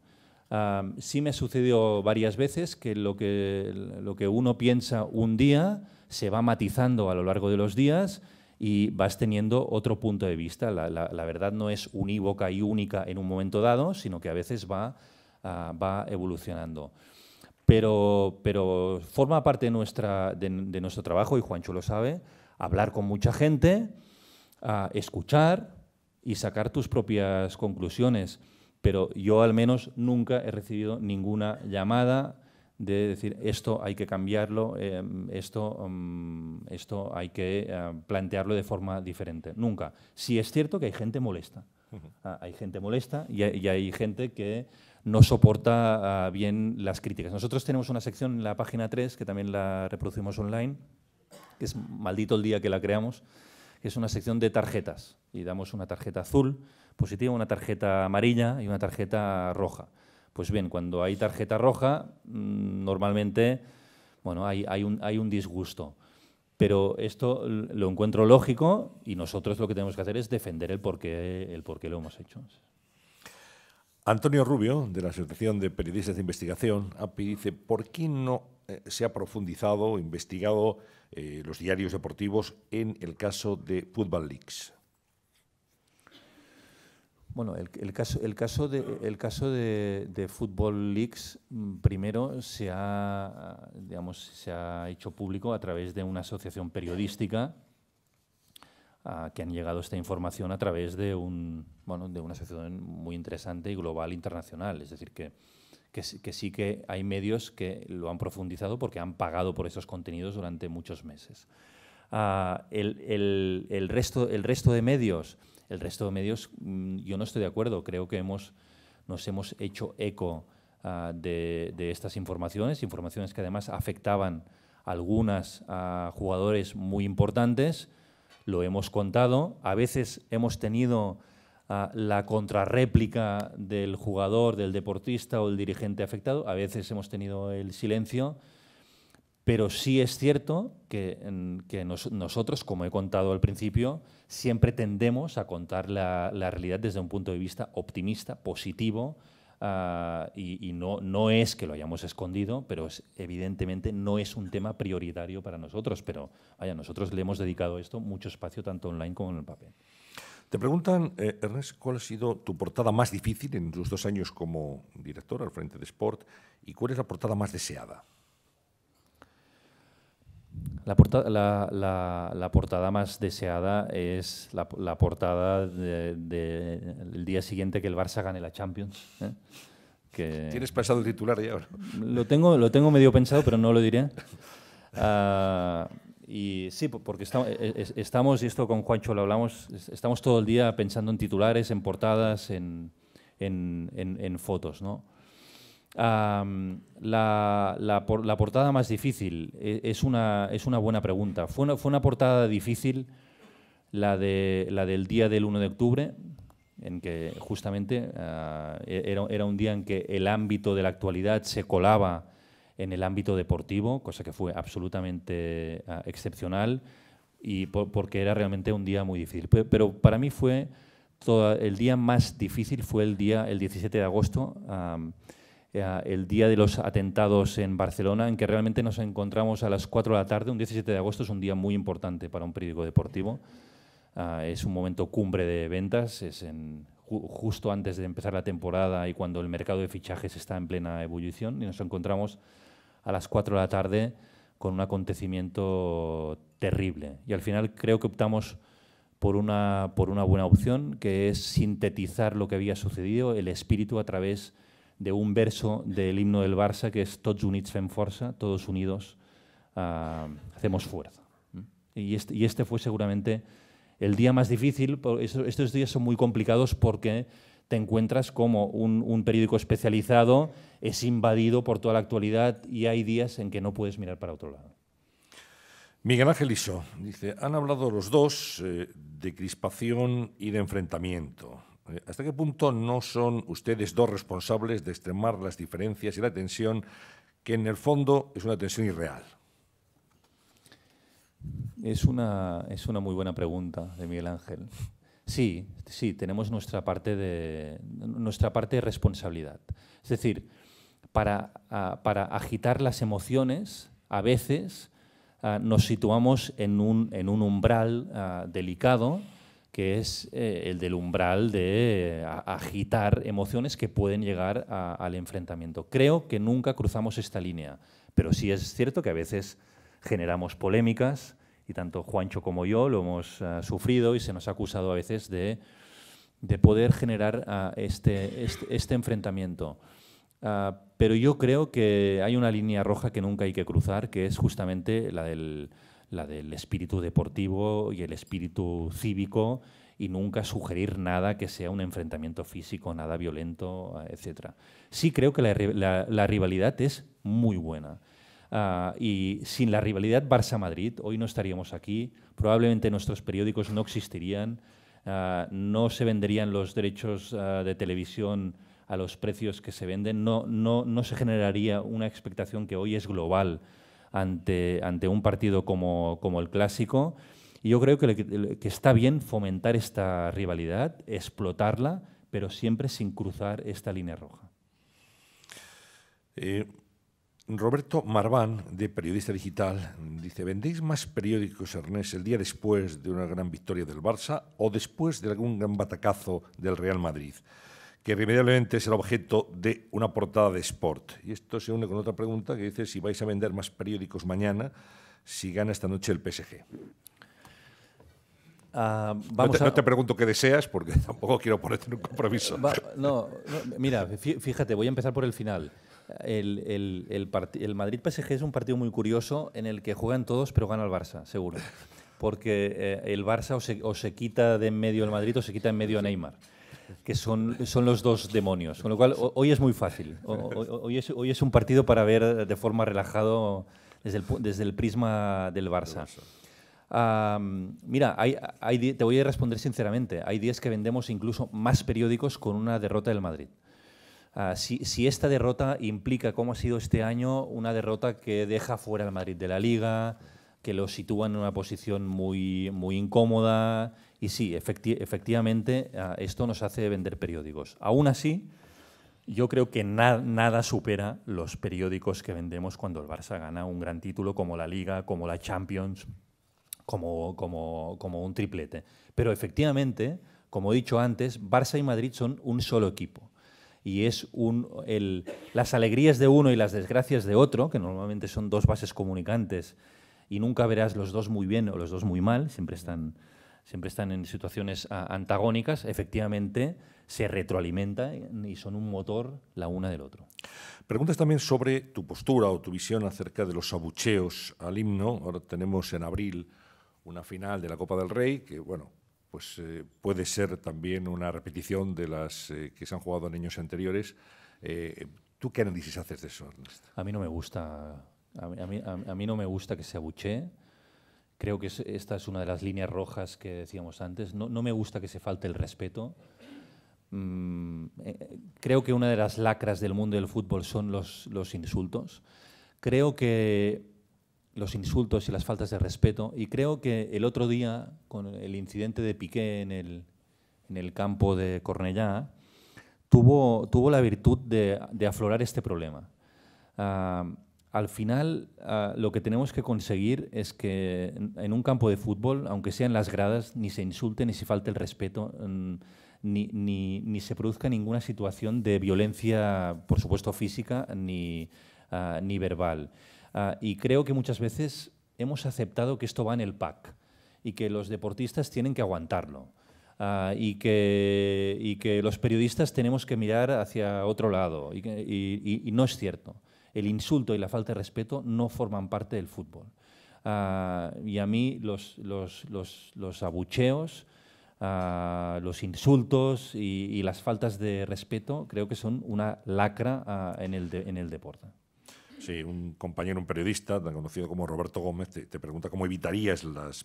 sí me sucedió varias veces que lo que uno piensa un día se va matizando a lo largo de los días y vas teniendo otro punto de vista. La verdad no es unívoca y única en un momento dado, sino que a veces va evolucionando. Pero forma parte de nuestro trabajo, y Juancho lo sabe, hablar con mucha gente, escuchar y sacar tus propias conclusiones. Pero yo al menos nunca he recibido ninguna llamada de decir esto hay que cambiarlo, esto hay que plantearlo de forma diferente. Nunca. Sí es cierto que hay gente molesta. Hay gente molesta y hay gente que no soporta bien las críticas. Nosotros tenemos una sección en la página 3, que también la reproducimos online, que es maldito el día que la creamos, que es una sección de tarjetas. Y damos una tarjeta azul positiva, una tarjeta amarilla y una tarjeta roja. Pues bien, cuando hay tarjeta roja, normalmente bueno, hay un disgusto. Pero esto lo encuentro lógico y nosotros lo que tenemos que hacer es defender el por qué lo hemos hecho. Antonio Rubio, de la Asociación de Periodistas de Investigación, API, dice, ¿por qué no se ha profundizado o investigado los diarios deportivos en el caso de Football Leaks? Bueno, el caso de Football Leaks, primero se ha hecho público a través de una asociación periodística que han llegado esta información a través de una asociación muy interesante y global internacional. Es decir, que sí que hay medios que lo han profundizado porque han pagado por esos contenidos durante muchos meses. El resto de medios, yo no estoy de acuerdo. Creo que nos hemos hecho eco de estas informaciones que además afectaban a algunos jugadores muy importantes. Lo hemos contado. A veces hemos tenido la contrarréplica del jugador, del deportista o del dirigente afectado. A veces hemos tenido el silencio, pero sí es cierto que nosotros, como he contado al principio, siempre tendemos a contar la realidad desde un punto de vista optimista, positivo, y no es que lo hayamos escondido, pero evidentemente no es un tema prioritario para nosotros, pero vaya, nosotros le hemos dedicado esto mucho espacio, tanto online como en el papel. Te preguntan, Ernest, ¿cuál ha sido tu portada más difícil en tus 2 años como director al frente de Sport y cuál es la portada más deseada? La portada más deseada es la portada del día siguiente que el Barça gane la Champions. ¿Tienes pensado el titular ya ahora? Lo tengo medio pensado, pero no lo diré. Y sí, porque estamos, y esto con Juancho lo hablamos, estamos todo el día pensando en titulares, en portadas, en fotos, ¿no? La portada más difícil es una buena pregunta. Fue una portada difícil la del día del 1 de octubre, en que justamente era un día en que el ámbito de la actualidad se colaba en el ámbito deportivo, cosa que fue absolutamente excepcional, y porque era realmente un día muy difícil. Pero para mí el día más difícil fue el 17 de agosto, el día de los atentados en Barcelona, en que realmente nos encontramos a las 4 de la tarde. Un 17 de agosto es un día muy importante para un periódico deportivo. Es un momento cumbre de ventas, es justo antes de empezar la temporada y cuando el mercado de fichajes está en plena ebullición, y nos encontramos a las 4 de la tarde con un acontecimiento terrible. Y al final creo que optamos por una buena opción, que es sintetizar lo que había sucedido, el espíritu, a través de un verso del himno del Barça, que es Tots units fem força, todos unidos hacemos fuerza. Y este fue seguramente el día más difícil. Estos días son muy complicados porque te encuentras como un periódico especializado es invadido por toda la actualidad y hay días en que no puedes mirar para otro lado. Miguel Ángel Iso dice, han hablado los dos de crispación y de enfrentamiento. ¿Hasta qué punto no son ustedes dos responsables de extremar las diferencias y la tensión, que en el fondo es una tensión irreal? Es una muy buena pregunta de Miguel Ángel. Sí, tenemos nuestra parte de responsabilidad. Es decir, para agitar las emociones, a veces nos situamos en un umbral delicado, que es el del umbral de agitar emociones que pueden llegar al enfrentamiento. Creo que nunca cruzamos esta línea, pero sí es cierto que a veces generamos polémicas, y tanto Juancho como yo lo hemos sufrido, y se nos ha acusado a veces de poder generar este enfrentamiento. Pero yo creo que hay una línea roja que nunca hay que cruzar, que es justamente la del espíritu deportivo y el espíritu cívico, y nunca sugerir nada que sea un enfrentamiento físico, nada violento, etc. Sí creo que la rivalidad es muy buena. Y sin la rivalidad Barça-Madrid hoy no estaríamos aquí, probablemente nuestros periódicos no existirían, no se venderían los derechos de televisión a los precios que se venden, no se generaría una expectación que hoy es global ante un partido como el Clásico. Y yo creo que está bien fomentar esta rivalidad, explotarla, pero siempre sin cruzar esta línea roja. Roberto Marván, de Periodista Digital, dice, ¿vendéis más periódicos, Ernest, el día después de una gran victoria del Barça o después de algún gran batacazo del Real Madrid, que irremediablemente es el objeto de una portada de Sport? Y esto se une con otra pregunta que dice si vais a vender más periódicos mañana si gana esta noche el PSG. No te pregunto qué deseas, porque tampoco quiero ponerte en un compromiso. Mira, fíjate, voy a empezar por el final. El Madrid-PSG es un partido muy curioso en el que juegan todos, pero gana el Barça, seguro. Porque el Barça o se quita de en medio el Madrid o se quita en medio a Neymar, que son los dos demonios. Con lo cual, hoy es muy fácil. Hoy es un partido para ver de forma relajado desde el prisma del Barça. Mira, te voy a responder sinceramente. Hay días que vendemos incluso más periódicos con una derrota del Madrid. Si esta derrota implica, como ha sido este año, una derrota que deja fuera al Madrid de la Liga, que lo sitúa en una posición muy, muy incómoda, y sí, efectivamente, esto nos hace vender periódicos. Aún así, yo creo que nada supera los periódicos que vendemos cuando el Barça gana un gran título como la Liga, como la Champions, como un triplete. Pero efectivamente, como he dicho antes, Barça y Madrid son un solo equipo. Y es las alegrías de uno y las desgracias de otro, que normalmente son dos vasos comunicantes, y nunca verás los dos muy bien o los dos muy mal, siempre están en situaciones antagónicas, efectivamente se retroalimentan y son un motor la una del otro. Preguntas también sobre tu postura o tu visión acerca de los abucheos al himno. Ahora tenemos en abril una final de la Copa del Rey, que bueno, pues puede ser también una repetición de las que se han jugado en años anteriores. ¿Tú qué análisis haces de eso, Ernesto? A mí no me gusta, a mí no me gusta que se abuchee. Creo que esta es una de las líneas rojas que decíamos antes. No me gusta que se falte el respeto. Creo que una de las lacras del mundo del fútbol son los insultos. Creo que los insultos y las faltas de respeto. Y creo que el otro día, con el incidente de Piqué en el campo de Cornellá, tuvo la virtud de aflorar este problema. Al final, lo que tenemos que conseguir es que en un campo de fútbol, aunque sea en las gradas, ni se insulte ni se falte el respeto, ni se produzca ninguna situación de violencia, por supuesto física, ni verbal. Y creo que muchas veces hemos aceptado que esto va en el pack y que los deportistas tienen que aguantarlo. Y que los periodistas tenemos que mirar hacia otro lado. Y no es cierto. El insulto y la falta de respeto no forman parte del fútbol. Y a mí los abucheos, los insultos y las faltas de respeto creo que son una lacra en el deporte. Sí, un compañero, un periodista tan conocido como Roberto Gómez te pregunta cómo evitarías las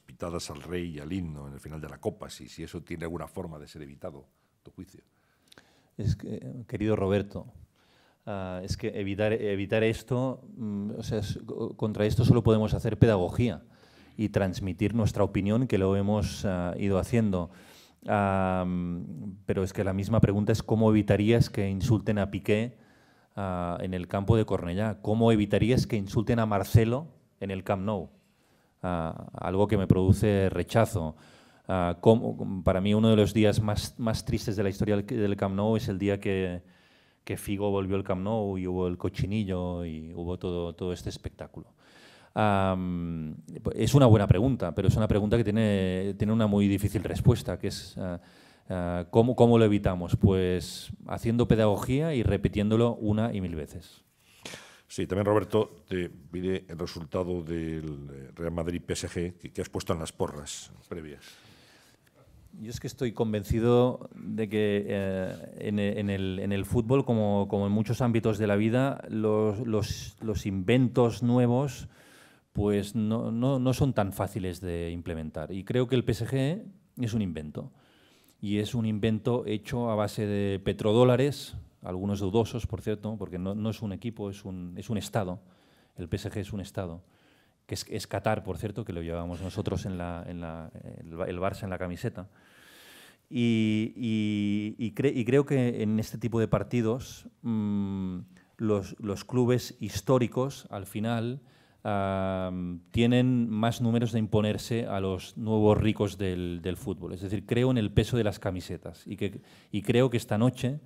pitadas al rey y al himno en el final de la Copa, si eso tiene alguna forma de ser evitado, a tu juicio. Querido Roberto, es que evitar esto, contra esto solo podemos hacer pedagogía y transmitir nuestra opinión, que lo hemos ido haciendo. Pero es que la misma pregunta es cómo evitarías que insulten a Piqué en el campo de Cornellá. ¿Cómo evitarías que insulten a Marcelo en el Camp Nou? Algo que me produce rechazo. Para mí uno de los días más tristes de la historia del Camp Nou es el día que Figo volvió al Camp Nou y hubo el cochinillo y hubo todo este espectáculo. Es una buena pregunta, pero es una pregunta que tiene una muy difícil respuesta, que es ¿cómo lo evitamos? Pues haciendo pedagogía y repitiéndolo una y mil veces. Sí, también Roberto te pide el resultado del Real Madrid-PSG que has puesto en las porras previas. Yo es que estoy convencido de que en el fútbol, como en muchos ámbitos de la vida, los inventos nuevos pues no son tan fáciles de implementar. Y creo que el PSG es un invento. Y es un invento hecho a base de petrodólares, algunos dudosos, por cierto, porque no es un equipo, es un Estado. El PSG es un Estado, que es Qatar, por cierto, que lo llevamos nosotros el Barça en la camiseta. Y creo que en este tipo de partidos los clubes históricos, al final, tienen más números de imponerse a los nuevos ricos del fútbol. Es decir, creo en el peso de las camisetas y creo que esta noche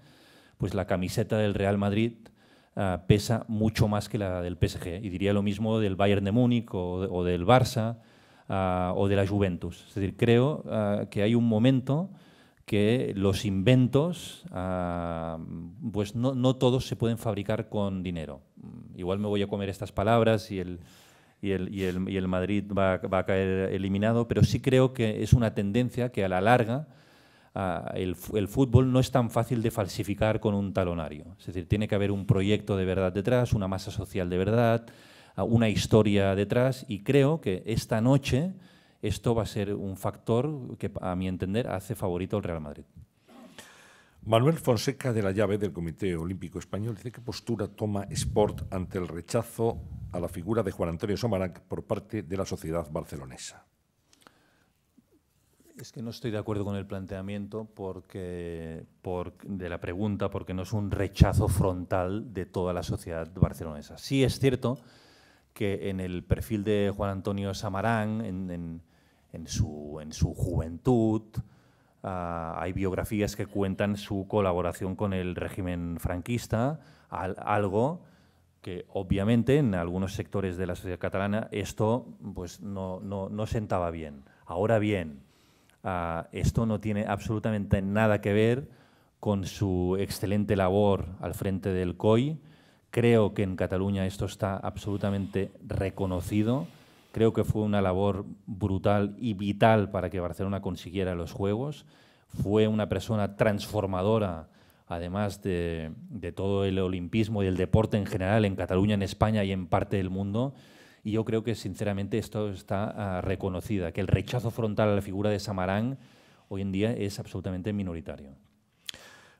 pues la camiseta del Real Madrid pesa mucho más que la del PSG. Y diría lo mismo del Bayern de Múnich o del Barça o de la Juventus. Es decir, creo que hay un momento que los inventos, pues no todos se pueden fabricar con dinero. Igual me voy a comer estas palabras y el Madrid va a caer eliminado, pero sí creo que es una tendencia que a la larga el fútbol no es tan fácil de falsificar con un talonario. Es decir, tiene que haber un proyecto de verdad detrás, una masa social de verdad, una historia detrás, y creo que esta noche esto va a ser un factor que, a mi entender, hace favorito al Real Madrid. Manuel Fonseca de la Llave, del Comité Olímpico Español, dice qué postura toma Sport ante el rechazo a la figura de Juan Antonio Samaranch por parte de la sociedad barcelonesa. Es que no estoy de acuerdo con el planteamiento de la pregunta, porque no es un rechazo frontal de toda la sociedad barcelonesa. Sí es cierto que en el perfil de Juan Antonio Samaranch, en su juventud, hay biografías que cuentan su colaboración con el régimen franquista, algo que obviamente en algunos sectores de la sociedad catalana esto pues, no sentaba bien. Ahora bien, esto no tiene absolutamente nada que ver con su excelente labor al frente del COI. Creo que en Cataluña esto está absolutamente reconocido. Creo que fue una labor brutal y vital para que Barcelona consiguiera los Juegos. Fue una persona transformadora, además de todo el olimpismo y el deporte en general en Cataluña, en España y en parte del mundo. Y yo creo que, sinceramente, esto está reconocida, que el rechazo frontal a la figura de Samaranch hoy en día es absolutamente minoritario.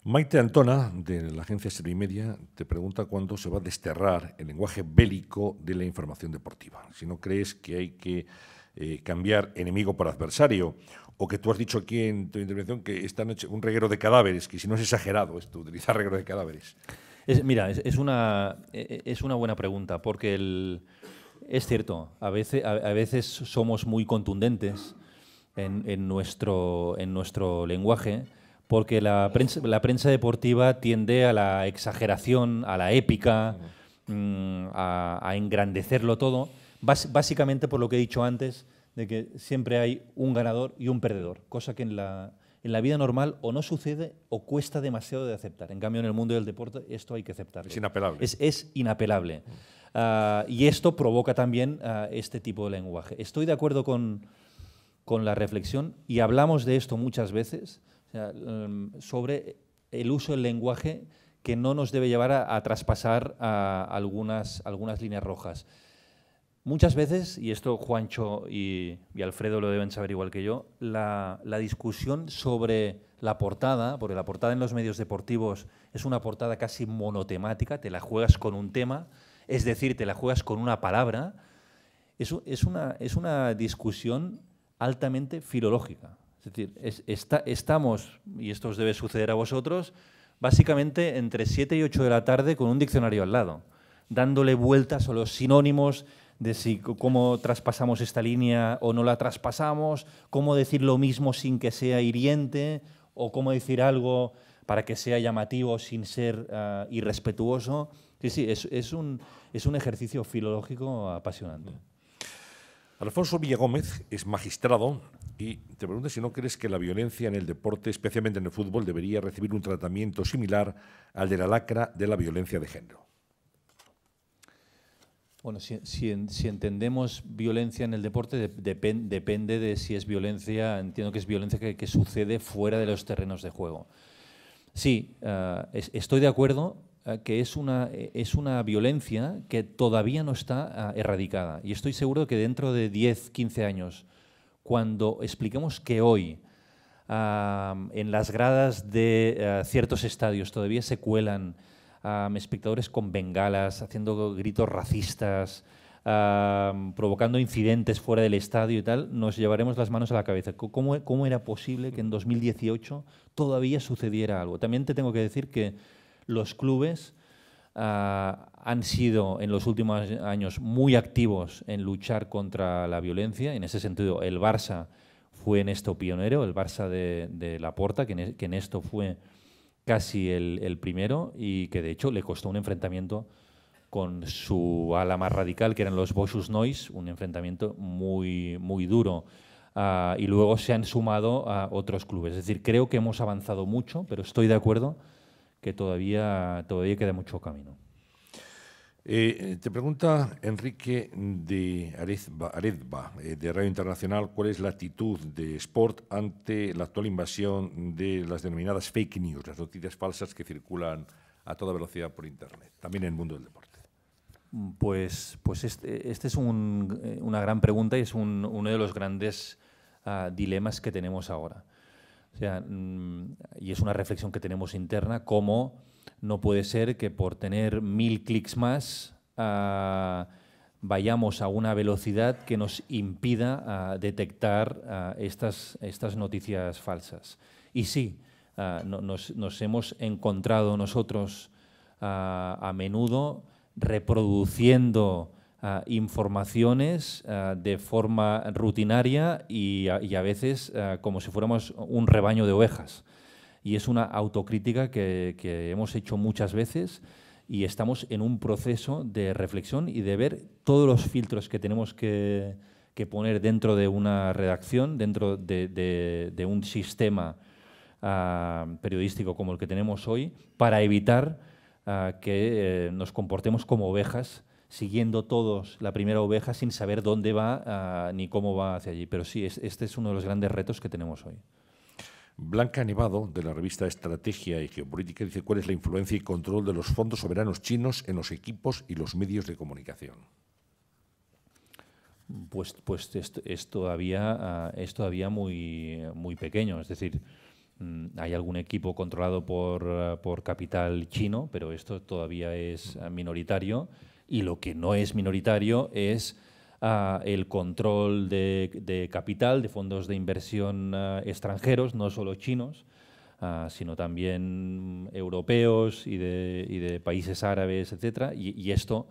Maite Antona, de la agencia Servimedia, te pregunta cuándo se va a desterrar el lenguaje bélico de la información deportiva. Si no crees que hay que cambiar enemigo por adversario, o que tú has dicho aquí en tu intervención que esta noche un reguero de cadáveres, que si no es exagerado esto, utilizar reguero de cadáveres. Mira, es una buena pregunta, porque es cierto, a veces somos muy contundentes en nuestro lenguaje, porque la prensa deportiva tiende a la exageración, a la épica, a engrandecerlo todo, básicamente por lo que he dicho antes, de que siempre hay un ganador y un perdedor, cosa que en la vida normal o no sucede o cuesta demasiado de aceptar. En cambio, en el mundo del deporte esto hay que aceptarlo. Es inapelable. Es inapelable. Y esto provoca también este tipo de lenguaje. Estoy de acuerdo con la reflexión, y hablamos de esto muchas veces, sobre el uso del lenguaje que no nos debe llevar a traspasar algunas líneas rojas. Muchas veces, y esto Juancho y Alfredo lo deben saber igual que yo, la discusión sobre la portada, porque la portada en los medios deportivos es una portada casi monotemática, te la juegas con un tema, es decir, te la juegas con una palabra, es una discusión altamente filológica. Es decir, estamos, y esto os debe suceder a vosotros, básicamente entre 7 y 8 de la tarde con un diccionario al lado, dándole vueltas a los sinónimos de cómo traspasamos esta línea o no la traspasamos, cómo decir lo mismo sin que sea hiriente, o cómo decir algo para que sea llamativo sin ser irrespetuoso. Sí, es un ejercicio filológico apasionante. Alfonso Villagómez es magistrado y te pregunta si no crees que la violencia en el deporte, especialmente en el fútbol, debería recibir un tratamiento similar al de la lacra de la violencia de género. Bueno, si entendemos violencia en el deporte, depende de si es violencia, entiendo que es violencia que sucede fuera de los terrenos de juego. Sí, estoy de acuerdo que es una violencia que todavía no está erradicada. Y estoy seguro que dentro de 10, 15 años, cuando expliquemos que hoy en las gradas de ciertos estadios todavía se cuelan espectadores con bengalas, haciendo gritos racistas, provocando incidentes fuera del estadio y tal, nos llevaremos las manos a la cabeza. ¿Cómo era posible que en 2018 todavía sucediera algo? También te tengo que decir que los clubes han sido en los últimos años muy activos en luchar contra la violencia. En ese sentido, el Barça fue en esto pionero, el Barça de Laporta, que en esto fue casi el primero, y que de hecho le costó un enfrentamiento con su ala más radical, que eran los Boixos Nois, un enfrentamiento muy, muy duro. Y luego se han sumado a otros clubes. Es decir, creo que hemos avanzado mucho, pero estoy de acuerdo que todavía queda mucho camino. Te pregunta Enrique de Aredba, de Radio Internacional, ¿cuál es la actitud de Sport ante la actual invasión de las denominadas fake news, las noticias falsas que circulan a toda velocidad por Internet, también en el mundo del deporte? Pues este es una gran pregunta y es uno de los grandes dilemas que tenemos ahora. O sea, y es una reflexión que tenemos interna, cómo no puede ser que por tener 1000 clics más vayamos a una velocidad que nos impida detectar estas noticias falsas. Y sí, nos hemos encontrado nosotros a menudo reproduciendo informaciones de forma rutinaria y a veces como si fuéramos un rebaño de ovejas. Y es una autocrítica que hemos hecho muchas veces y estamos en un proceso de reflexión y de ver todos los filtros que tenemos que poner dentro de una redacción, dentro de un sistema periodístico como el que tenemos hoy, para evitar que nos comportemos como ovejas, siguiendo todos la primera oveja sin saber dónde va ni cómo va hacia allí. Pero sí, este es uno de los grandes retos que tenemos hoy. Blanca Nevado, de la revista Estrategia y Geopolítica, dice cuál es la influencia y control de los fondos soberanos chinos en los equipos y los medios de comunicación. Pues es todavía muy pequeño. Es decir, hay algún equipo controlado por capital chino, pero esto todavía es minoritario. Y lo que no es minoritario es el control de capital, de fondos de inversión extranjeros, no solo chinos, sino también europeos y de países árabes, etc. Y esto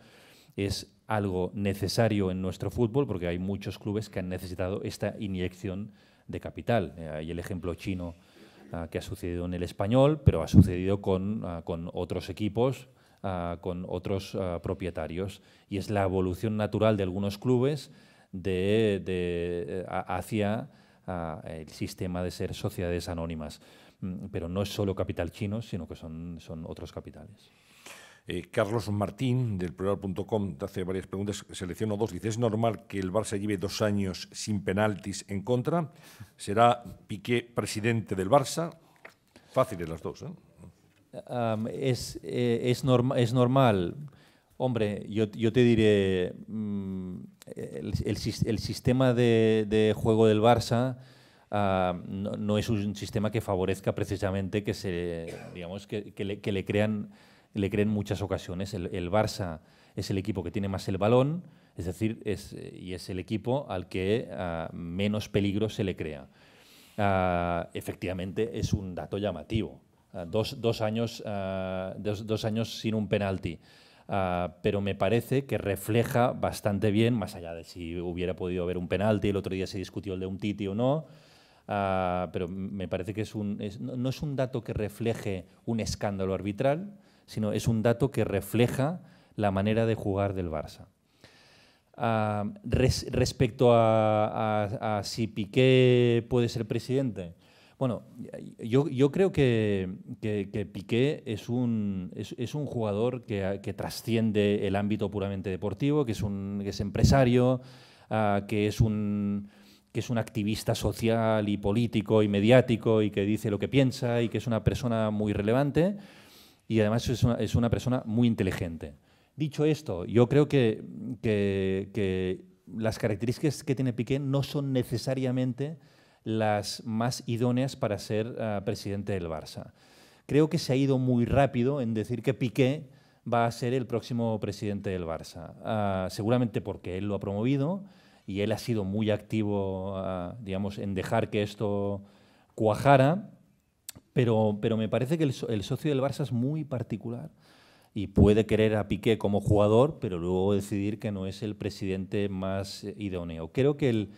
es algo necesario en nuestro fútbol porque hay muchos clubes que han necesitado esta inyección de capital. Hay el ejemplo chino que ha sucedido en el Español, pero ha sucedido con otros equipos, con otros propietarios. Y es la evolución natural de algunos clubes hacia el sistema de ser sociedades anónimas. Pero no es solo capital chino, sino que son otros capitales. Carlos Martín, del Plural.com, te hace varias preguntas, selecciono dos. Dice, ¿es normal que el Barça lleve 2 años sin penaltis en contra? ¿Será Piqué presidente del Barça? Fáciles las dos, ¿eh? Es normal. Hombre, yo te diré, el sistema de juego del Barça no es un sistema que favorezca precisamente que le creen muchas ocasiones. El Barça es el equipo que tiene más el balón, es decir, es el equipo al que menos peligro se le crea. Efectivamente, es un dato llamativo. 2 años sin un penalti. Pero me parece que refleja bastante bien, más allá de si hubiera podido haber un penalti, el otro día se discutió el de un Titi o no, pero me parece que no es un dato que refleje un escándalo arbitral, sino es un dato que refleja la manera de jugar del Barça. Respecto a si Piqué puede ser presidente, bueno, yo creo que Piqué es un jugador que trasciende el ámbito puramente deportivo, que es empresario, que es un activista social y político y mediático y que dice lo que piensa y que es una persona muy relevante. Y además es una persona muy inteligente. Dicho esto, yo creo que las características que tiene Piqué no son necesariamente las más idóneas para ser presidente del Barça. Creo que se ha ido muy rápido en decir que Piqué va a ser el próximo presidente del Barça. Seguramente porque él lo ha promovido y él ha sido muy activo, digamos, en dejar que esto cuajara. Pero me parece que el socio del Barça es muy particular y puede querer a Piqué como jugador, pero luego decidir que no es el presidente más idóneo. Creo que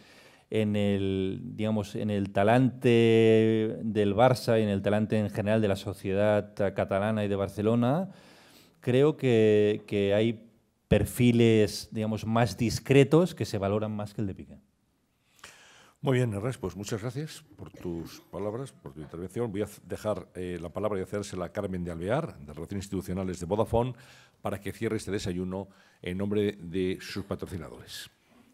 en el talante del Barça y en el talante en general de la sociedad catalana y de Barcelona, creo que hay perfiles, digamos, más discretos que se valoran más que el de Piqué. Muy bien, Ernest, pues muchas gracias por tus palabras, por tu intervención. Voy a dejar la palabra y hacérsela a Carmen de Alvear, de Relaciones Institucionales de Vodafone, para que cierre este desayuno en nombre de sus patrocinadores.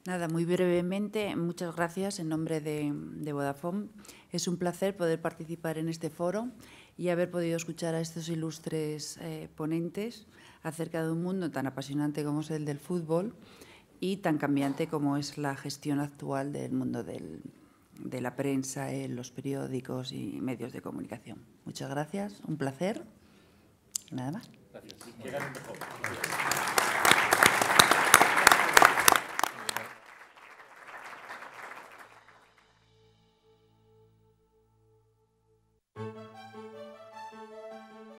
Nada, muy brevemente, muchas gracias en nombre de Vodafone. Es un placer poder participar en este foro y haber podido escuchar a estos ilustres ponentes acerca de un mundo tan apasionante como es el del fútbol y tan cambiante como es la gestión actual del mundo de la prensa, los periódicos y medios de comunicación. Muchas gracias, un placer. Nada más. Gracias.